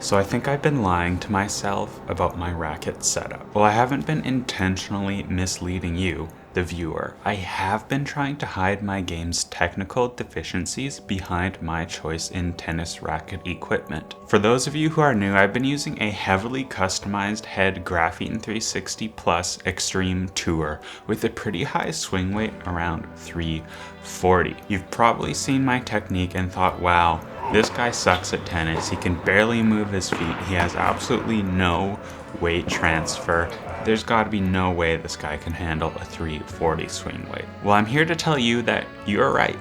So I think I've been lying to myself about my racket setup. Well, I haven't been intentionally misleading you, the viewer. I have been trying to hide my game's technical deficiencies behind my choice in tennis racket equipment. For those of you who are new, I've been using a heavily customized head Graphene 360 Plus Extreme Tour with a pretty high swing weight around 340. You've probably seen my technique and thought, wow, this guy sucks at tennis. He can barely move his feet. He has absolutely no weight transfer. There's got to be no way this guy can handle a 340 swing weight. Well, I'm here to tell you that you're right.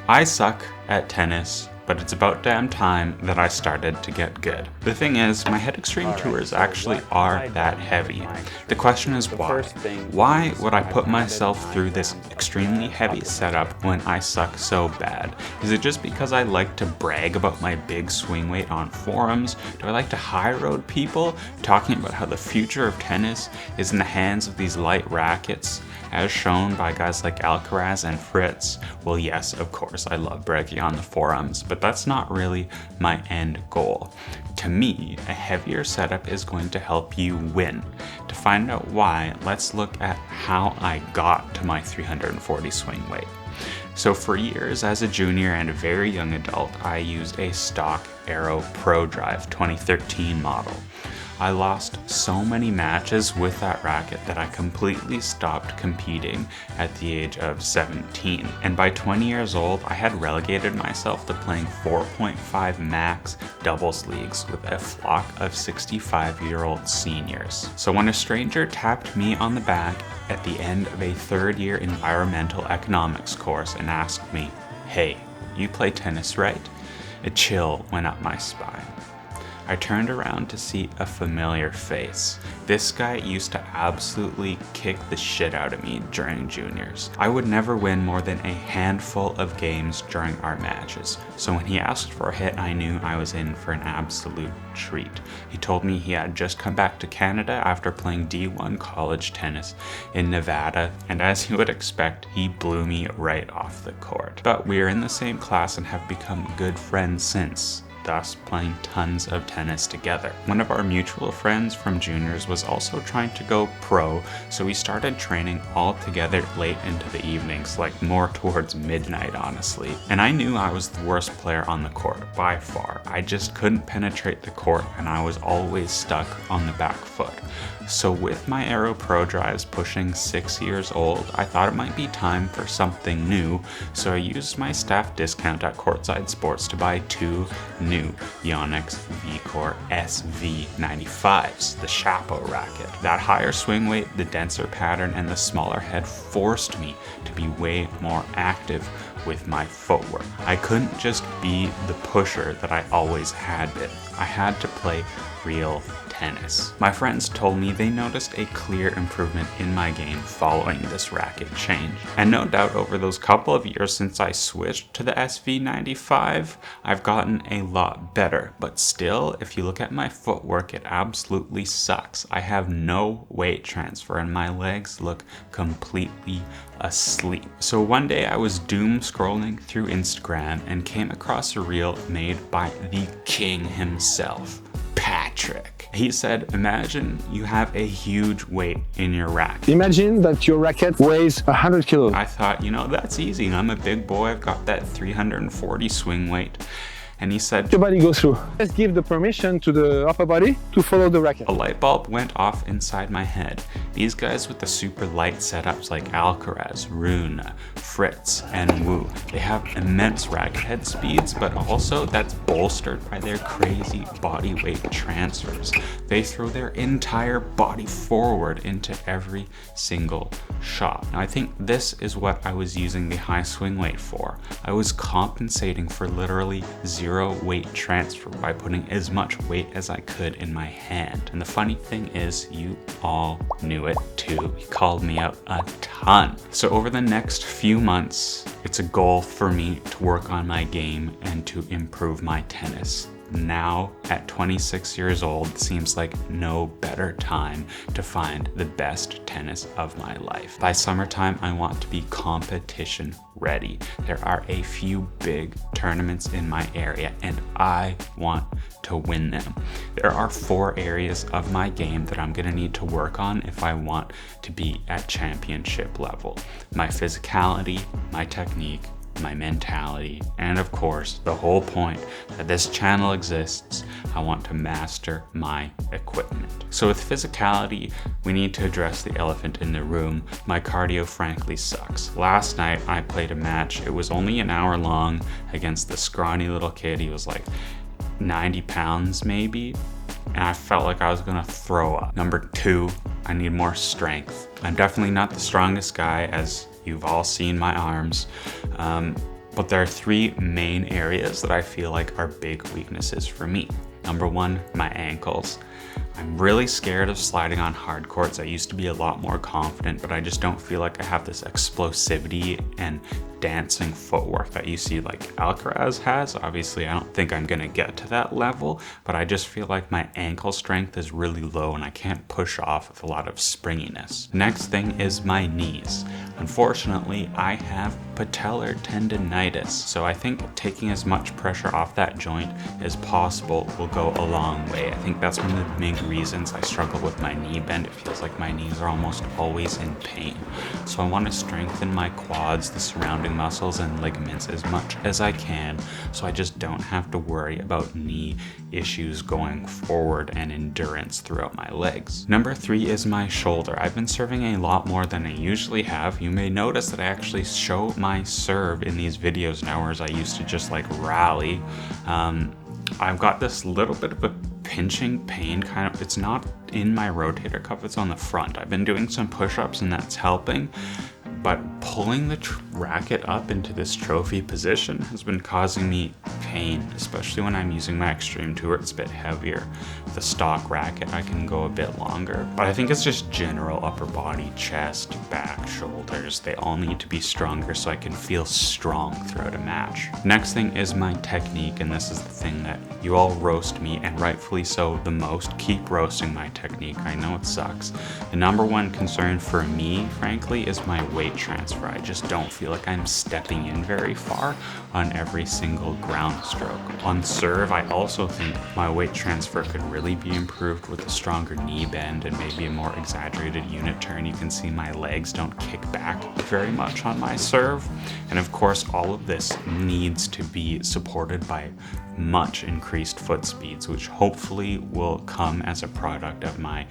I suck at tennis, but it's about damn time that I started to get good. The thing is, my head Extreme Tours actually are that heavy. The question is why? Why would I put myself through this extremely heavy setup when I suck so bad? Is it just because I like to brag about my big swing weight on forums? Do I like to high road people talking about how the future of tennis is in the hands of these light rackets, as shown by guys like Alcaraz and Fritz? Well, yes, of course, I love bragging on the forums, but that's not really my end goal. To me, a heavier setup is going to help you win. To find out why, let's look at how I got to my 340 swing weight. So for years as a junior and a very young adult, I used a stock Aero Pro Drive 2013 model. I lost so many matches with that racket that I completely stopped competing at the age of 17. And by 20 years old, I had relegated myself to playing 4.5 max doubles leagues with a flock of 65-year-old seniors. So when a stranger tapped me on the back at the end of a third-year environmental economics course and asked me, "Hey, you play tennis, right?" a chill went up my spine. I turned around to see a familiar face. This guy used to absolutely kick the shit out of me during juniors. I would never win more than a handful of games during our matches, so when he asked for a hit, I knew I was in for an absolute treat. He told me he had just come back to Canada after playing D1 college tennis in Nevada, and as you would expect, he blew me right off the court. But we're in the same class and have become good friends since, thus playing tons of tennis together. One of our mutual friends from juniors was also trying to go pro, so we started training all together late into the evenings, like more towards midnight honestly. And I knew I was the worst player on the court, by far. I just couldn't penetrate the court and I was always stuck on the back foot. So with my Aero Pro Drives pushing 6 years old, I thought it might be time for something new, so I used my staff discount at Courtside Sports to buy two new Yonex V-Core SV95s, the Chapeau racket. That higher swing weight, the denser pattern, and the smaller head forced me to be way more active with my footwork. I couldn't just be the pusher that I always had been. I had to play real tennis. My friends told me they noticed a clear improvement in my game following this racket change. And no doubt over those couple of years since I switched to the SV95, I've gotten a lot better. But still, if you look at my footwork, it absolutely sucks. I have no weight transfer and my legs look completely asleep. So one day I was doom scrolling through Instagram and came across a reel made by the king himself, Patrick. He said, imagine you have a huge weight in your racket. Imagine that your racket weighs 100 kilos. I thought, you know, that's easy. I'm a big boy. I've got that 340 swing weight. And he said, your body goes through. Let's give the permission to the upper body to follow the racket. A light bulb went off inside my head. These guys with the super light setups like Alcaraz, Rune, Fritz, and Wu, they have immense racket head speeds, but also that's bolstered by their crazy body weight transfers. They throw their entire body forward into every single shot. Now I think this is what I was using the high swing weight for. I was compensating for literally zero weight transfer by putting as much weight as I could in my hand. And the funny thing is, you all knew it too. You called me out a ton. So over the next few months, it's a goal for me to work on my game and to improve my tennis. Now, at 26 years old, seems like no better time to find the best tennis of my life. By summertime, I want to be competition ready. There are a few big tournaments in my area and I want to win them. There are 4 areas of my game that I'm gonna need to work on if I want to be at championship level. My physicality, my technique, my mentality, and of course, the whole point that this channel exists, I want to master my equipment. So with physicality, we need to address the elephant in the room. My cardio frankly sucks. Last night, I played a match. It was only an hour long against the scrawny little kid. He was like 90 pounds maybe, and I felt like I was gonna throw up. Number 2, I need more strength. I'm definitely not the strongest guy, as you've all seen my arms, but there are 3 main areas that I feel like are big weaknesses for me. Number 1, my ankles. I'm really scared of sliding on hard courts. I used to be a lot more confident, but I just don't feel like I have this explosivity and dancing footwork that you see like Alcaraz has. Obviously, I don't think I'm gonna get to that level, but I just feel like my ankle strength is really low and I can't push off with a lot of springiness. Next thing is my knees. Unfortunately, I have patellar tendonitis, so I think taking as much pressure off that joint as possible will go a long way. I think that's one of the main reasons I struggle with my knee bend. It feels like my knees are almost always in pain. So I want to strengthen my quads, the surrounding muscles and ligaments as much as I can, so I just don't have to worry about knee issues going forward and endurance throughout my legs. Number 3 is my shoulder. I've been serving a lot more than I usually have. You may notice that I actually show my serve in these videos now, whereas I used to just like rally. I've got this little bit of a pinching pain kind of. It's not in my rotator cuff, it's on the front. I've been doing some push-ups and that's helping, but pulling the racket up into this trophy position has been causing me pain, especially when I'm using my Extreme Tour. It's a bit heavier. The stock racket, I can go a bit longer. But I think it's just general upper body, chest, back, shoulders. They all need to be stronger so I can feel strong throughout a match. Next thing is my technique, and this is the thing that you all roast me, and rightfully so, the most. Keep roasting my technique. I know it sucks. The number 1 concern for me, frankly, is my weight transfer. I just don't feel like I'm stepping in very far on every single ground stroke. On serve, I also think my weight transfer could really be improved with a stronger knee bend and maybe a more exaggerated unit turn. You can see my legs don't kick back very much on my serve. And of course, all of this needs to be supported by much increased foot speeds, which hopefully will come as a product of my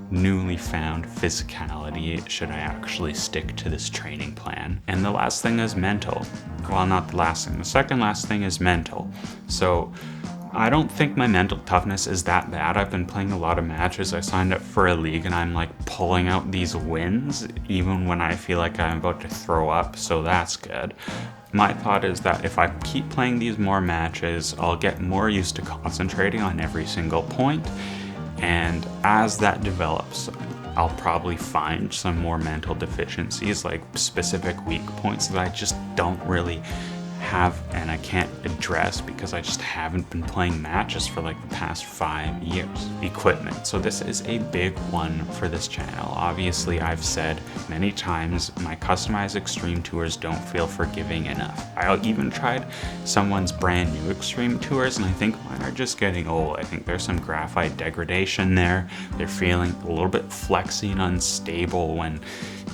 newly found physicality should I actually stick to this training plan. And the last thing is mental. Well, not the last thing. The second last thing is mental. So I don't think my mental toughness is that bad. I've been playing a lot of matches. I signed up for a league and I'm like pulling out these wins even when I feel like I'm about to throw up, so that's good. My thought is that if I keep playing these more matches, I'll get more used to concentrating on every single point. And as that develops, I'll probably find some more mental deficiencies, like specific weak points that I just don't really have and I can't address because I just haven't been playing matches for like the past 5 years. Equipment. So this is a big one for this channel. Obviously, I've said many times my customized Extreme Tours don't feel forgiving enough. I even tried someone's brand new Extreme Tours and I think mine are just getting old. I think there's some graphite degradation there. They're feeling a little bit flexy and unstable when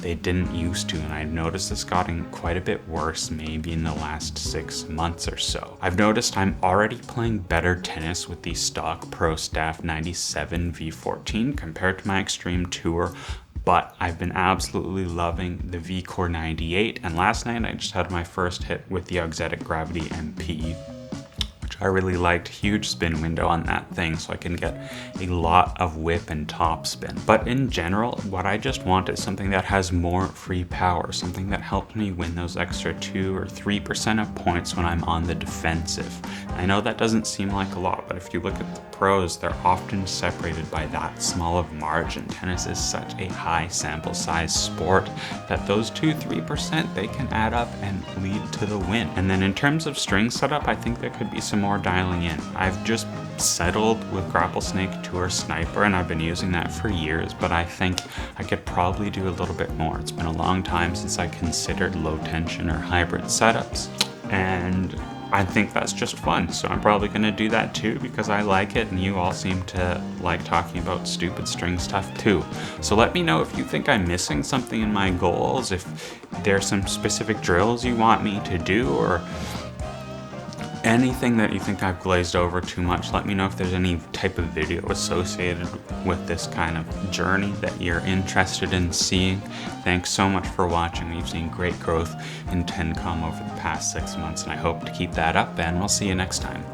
they didn't used to, and I've noticed it's gotten quite a bit worse maybe in the last 6 months or so. I've noticed I'm already playing better tennis with the stock Pro Staff 97 V14 compared to my Extreme Tour, but I've been absolutely loving the V-Core 98, and last night I just had my first hit with the Auxetic Gravity MP. I really liked. Huge spin window on that thing so I can get a lot of whip and top spin. But in general, what I just want is something that has more free power, something that helps me win those extra 2 or 3% of points when I'm on the defensive. I know that doesn't seem like a lot, but if you look at the pros, they're often separated by that small of margin. Tennis is such a high sample size sport that those 2-3%, they can add up and lead to the win. And then in terms of string setup, I think there could be some more dialing in. I've just settled with Grapplesnake Tour Sniper, and I've been using that for years, but I think I could probably do a little bit more. It's been a long time since I considered low tension or hybrid setups, and I think that's just fun. So I'm probably going to do that too because I like it, and you all seem to like talking about stupid string stuff too. So let me know if you think I'm missing something in my goals, if there's some specific drills you want me to do, or anything that you think I've glazed over too much. Let me know if there's any type of video associated with this kind of journey that you're interested in seeing. Thanks so much for watching. We've seen great growth in TennCom over the past 6 months, and I hope to keep that up, and we'll see you next time.